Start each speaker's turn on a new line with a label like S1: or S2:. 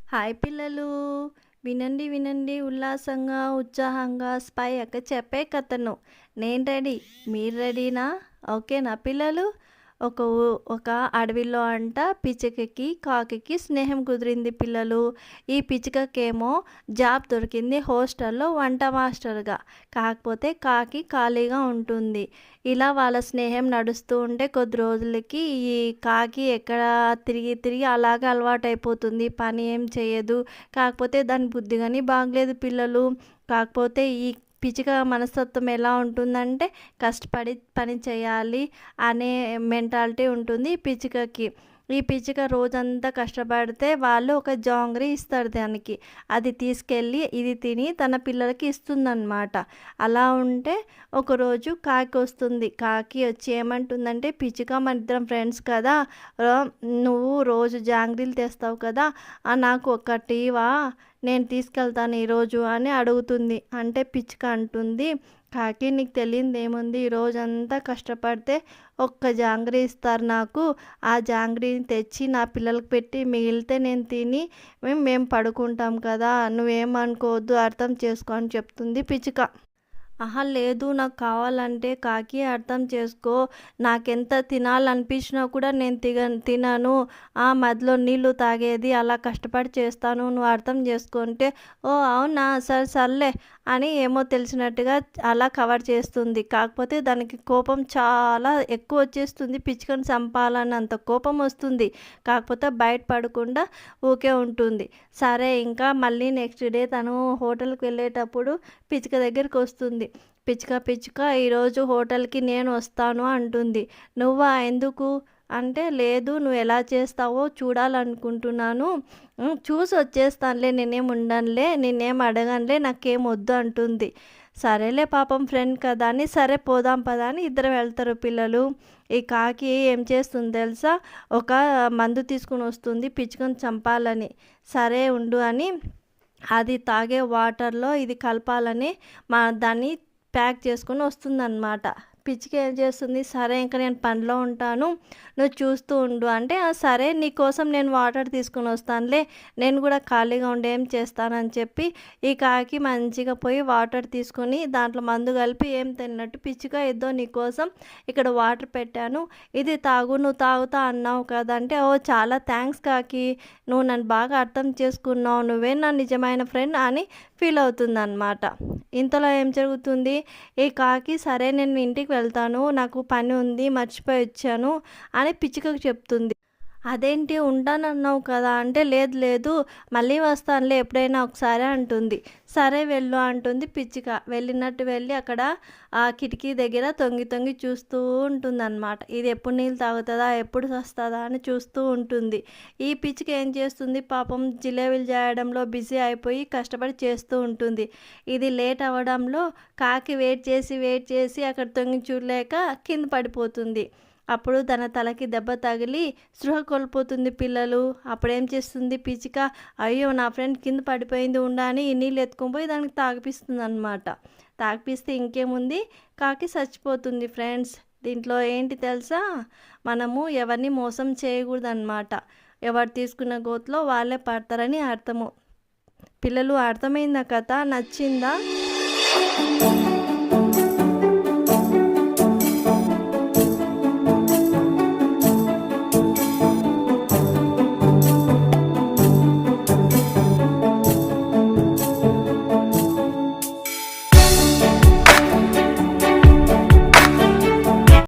S1: Hi పిల్లలు. వినండి వినండి ఉల్లాసంగా, ఉత్సాహంగా స్పై అక్క చెప్పే కథను. నేను రెడీ. మీరు రెడీనా? ఓకేనా పిల్లలు? ఒక అడవిలో అంట పిచ్చుకకి కాకికి స్నేహం కుదిరింది పిల్లలు. ఈ పిచ్చుకకేమో జాబ్ దొరికింది హాస్టల్లో వంట మాస్టర్గా. కాకపోతే కాకి ఖాళీగా ఉంటుంది. ఇలా వాళ్ళ స్నేహం నడుస్తూ ఉంటే కొద్ది రోజులకి ఈ కాకి ఎక్కడ తిరిగి తిరిగి అలాగే అలవాటైపోతుంది. పని ఏం చేయదు. కాకపోతే దాని బుద్ధి కానీ బాగలేదు పిల్లలు. కాకపోతే ఈ పిచ్చుక మనస్తత్వం ఎలా ఉంటుందంటే కష్టపడి పని చేయాలి అనే మెంటాలిటీ ఉంటుంది ఈ పిచ్చుకకి. ఈ పిచ్చుక రోజంతా కష్టపడితే వాళ్ళు ఒక జాంగ్రీ ఇస్తారు దానికి. అది తీసుకెళ్ళి ఇది తిని తన పిల్లలకి ఇస్తుందన్నమాట. అలా ఉంటే ఒకరోజు కాకి వస్తుంది. కాకి వచ్చి ఏమంటుందంటే, పిచ్చుక మన ఇద్దరం ఫ్రెండ్స్ కదా, నువ్వు రోజు జాంగ్రీలు తెస్తావు కదా, నాకు ఒకటి ఇవ్వా, నేను తీసుకెళ్తాను ఈరోజు అని అడుగుతుంది. అంటే పిచ్చుక అంటుంది, కాకి నీకు తెలియదు ఏముంది, ఈరోజంతా కష్టపడితే ఒక్క జాంగ్రీ ఇస్తారు నాకు. ఆ జాంగ్రీని తెచ్చి నా పిల్లలకి పెట్టి మిగిలితే నేను తిని మేము పడుకుంటాం కదా, నువ్వేమనుకోవద్దు, అర్థం చేసుకో అని చెప్తుంది పిచ్చుక. అహా! లేదు, నాకు కావాలంటే కాకి అర్థం చేసుకో. నాకెంత తినాలనిపించినా కూడా నేను తినను. మధ్యలో నీళ్ళు తాగేది అలా కష్టపడి చేస్తాను. నువ్వు అర్థం చేసుకో అంటే, ఓహ్! అవునా, సరే సర్లే అని ఏమో తెలిసినట్టుగా అలా కవర్ చేస్తుంది. కాకపోతే దానికి కోపం చాలా ఎక్కువ వచ్చేస్తుంది. పిచ్చుకని చంపాలన్నంత కోపం వస్తుంది. కాకపోతే బయట పడకుండా ఊకే ఉంటుంది. సరే ఇంకా మళ్ళీ నెక్స్ట్ డే తను హోటల్‌కి వెళ్ళేటప్పుడు పిచ్చుక దగ్గరికి వస్తుంది. పిచ్చుక పిచ్చుక ఈరోజు హోటల్కి నేను వస్తాను అంటుంది. నువ్వా, ఎందుకు అంటే, లేదు నువ్వు ఎలా చేస్తావో చూడాలనుకుంటున్నాను, చూసి వచ్చేస్తానులే, నేనేం ఉండనులే, నేనేం అడగనులే, నాకేం వద్దు అంటుంది. సరేలే పాపం ఫ్రెండ్ కదా అని, సరే పోదాం పదా అని ఇద్దరు వెళ్తారు పిల్లలు. ఈ కాకి ఏం చేస్తుంది తెలుసా, ఒక మందు తీసుకుని వస్తుంది పిచ్చుకని చంపాలని. సరే ఉండు అని అది తాగే వాటర్లో ఇది కలపాలని దాన్ని ప్యాక్ చేసుకొని వస్తుందన్నమాట. పిచ్చిక ఏం చేస్తుంది, సరే ఇంక నేను పనిలో ఉంటాను, నువ్వు చూస్తూ ఉండు అంటే, సరే నీకోసం నేను వాటర్ తీసుకుని వస్తానులే, నేను కూడా ఖాళీగా ఉండి ఏం చేస్తానని చెప్పి ఈ కాకి మంచిగా పోయి వాటర్ తీసుకొని దాంట్లో మందు కలిపి ఏం తిన్నట్టు, పిచ్చిక ఏదో నీకోసం ఇక్కడ వాటర్ పెట్టాను, ఇది తాగు, నువ్వు తాగుతా అన్నావు కదంటే, ఓ చాలా థ్యాంక్స్ కాకి, నువ్వు నన్ను బాగా అర్థం చేసుకున్నావు, నువ్వే నా నిజమైన ఫ్రెండ్ అని ఫీల్ అవుతుందన్నమాట. ఇంతలో ఏం జరుగుతుంది, ఈ కాకి సరే నేను ఇంటికి వెళ్తాను, నాకు పని ఉంది, మర్చిపోయి వచ్చాను అని పిచ్చుకకు చెప్తుంది. అదేంటి ఉంటానన్నావు కదా అంటే, లేదు లేదు మళ్ళీ వస్తానులే ఎప్పుడైనా ఒకసారి అంటుంది. సరే వెళ్ళు అంటుంది పిచ్చుక. వెళ్ళినట్టు వెళ్ళి అక్కడ ఆ కిటికీ దగ్గర తొంగి తొంగి చూస్తూ ఉంటుందన్నమాట. ఇది ఎప్పుడు నీళ్ళు తాగుతుందా, ఎప్పుడు వస్తుందా అని చూస్తూ ఉంటుంది. ఈ పిచ్చుక ఏం చేస్తుంది పాపం, జిలేబీలు చేయడంలో బిజీ అయిపోయి కష్టపడి చేస్తూ ఉంటుంది. ఇది లేట్ అవ్వడంలో కాకి వెయిట్ చేసి అక్కడ తొంగి చూడలేక కింద పడిపోతుంది. అప్పుడు తన తలకి దెబ్బ తగిలి స్పృహ కోల్పోతుంది పిల్లలు. అప్పుడేం చేస్తుంది పిచ్చుక, అయ్యో నా ఫ్రెండ్ కింద పడిపోయింది ఉండా అని ఈ నీళ్ళు ఎత్తుకొని పోయి దానికి తాగిపిస్తుంది అనమాట. తాగిపిస్తే ఇంకేముంది, కాకి చచ్చిపోతుంది ఫ్రెండ్స్. దీంట్లో ఏంటి తెలుసా, మనము ఎవరిని మోసం చేయకూడదు అనమాట. ఎవరు తీసుకున్న గోతిలో వాళ్ళే పడతారని అర్థము. పిల్లలు అర్థమైందా కథ, నచ్చిందా?